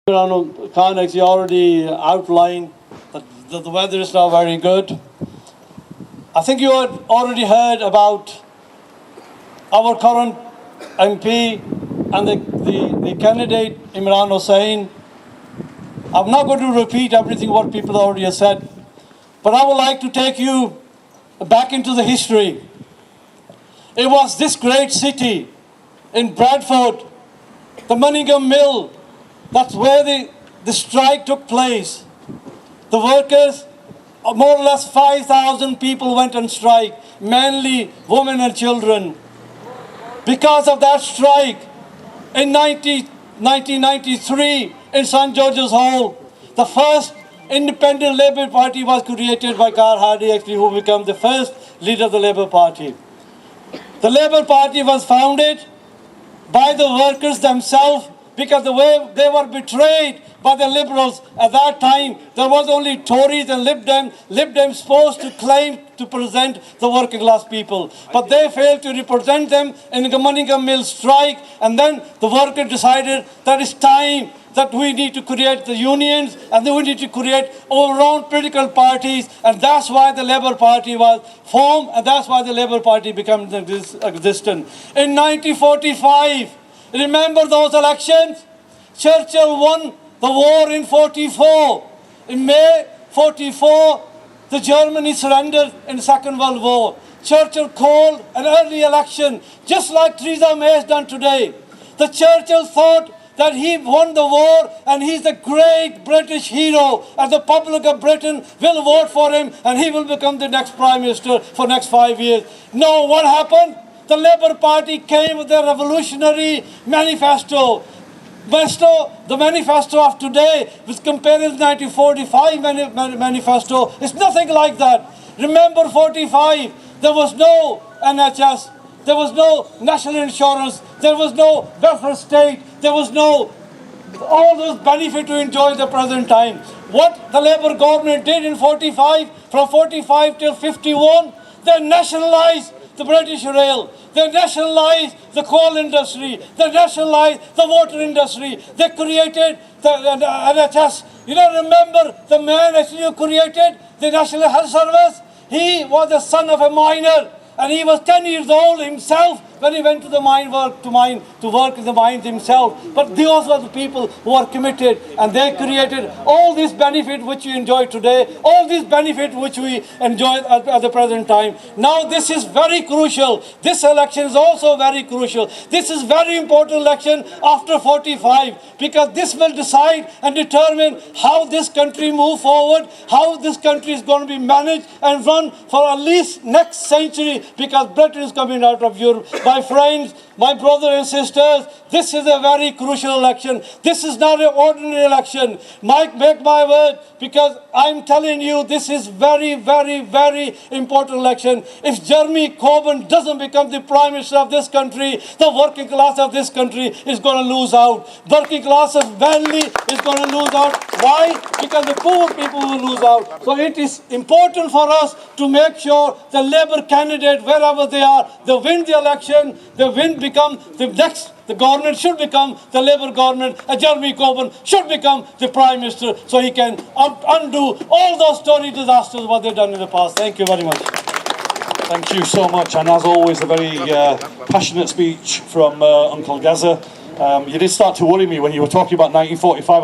Khan actually already outlined that the weather is now very good. I think you had already heard about our current MP and the candidate Imran Hussain. I'm not going to repeat everything what people already have said, but I would like to take you back into the history. It was this great city in Bradford, the Manningham Mill, that's where the strike took place. The workers, more or less 5,000 people went on strike, mainly women and children. Because of that strike, in 1993, in St. George's Hall, the first independent Labour Party was created by Carl Hardy, actually, who became the first leader of the Labour Party. The Labour Party was founded by the workers themselves, because the way they were betrayed by the Liberals at that time. There was only Tories and Lib Dems supposed to claim to present the working class people, but they failed to represent them in the Manningham Mill strike. And then the workers decided that it's time that we need to create the unions and then we need to create all-round political parties, and that's why the Labour Party was formed, and that's why the Labour Party became existent. In 1945, remember those elections? Churchill won the war in 44. In May 44, the Germany surrendered in the Second World War. Churchill called an early election, just like Theresa May has done today. The Churchill thought that he won the war and he's the great British hero, and the public of Britain will vote for him and he will become the next Prime Minister for the next 5 years. No, what happened? The Labour Party came with their revolutionary manifesto. The manifesto of today, which compares the 1945 manifesto, is nothing like that. Remember 45, there was no NHS, there was no national insurance, there was no welfare state, there was no all those benefits to enjoy the present time. What the Labour government did in 45, from 45 till 51, they nationalised the British Rail, they nationalised the coal industry, they nationalised the water industry, they created the NHS. You don't remember the man actually who created the National Health Service? He was the son of a miner, and he was 10 years old himself when he went to the mine to work in the mines himself. But those were the people who are committed, and they created all these benefits which we enjoy today, all these benefits which we enjoy at the present time. Now this is very crucial. This election is also very crucial. This is very important election after 45, because this will decide and determine how this country move forward, how this country is going to be managed and run for at least next century, because Britain is coming out of Europe. My friends, my brothers and sisters, this is a very crucial election. This is not an ordinary election. Make my word, because I'm telling you, this is very, very, very important election. If Jeremy Corbyn doesn't become the Prime Minister of this country, the working class of this country is going to lose out. Working class of Burnley is going to lose out. Why? Because the poor people will lose out. So it is important for us to make sure the Labour candidate, wherever they are, they win the election, they become the next. The government should become the Labour government, and Jeremy Corbyn should become the Prime Minister, so he can undo all those story disasters what they've done in the past. Thank you very much. Thank you so much, and as always, a very passionate speech from Uncle Gaza. You did start to worry me when you were talking about 1945.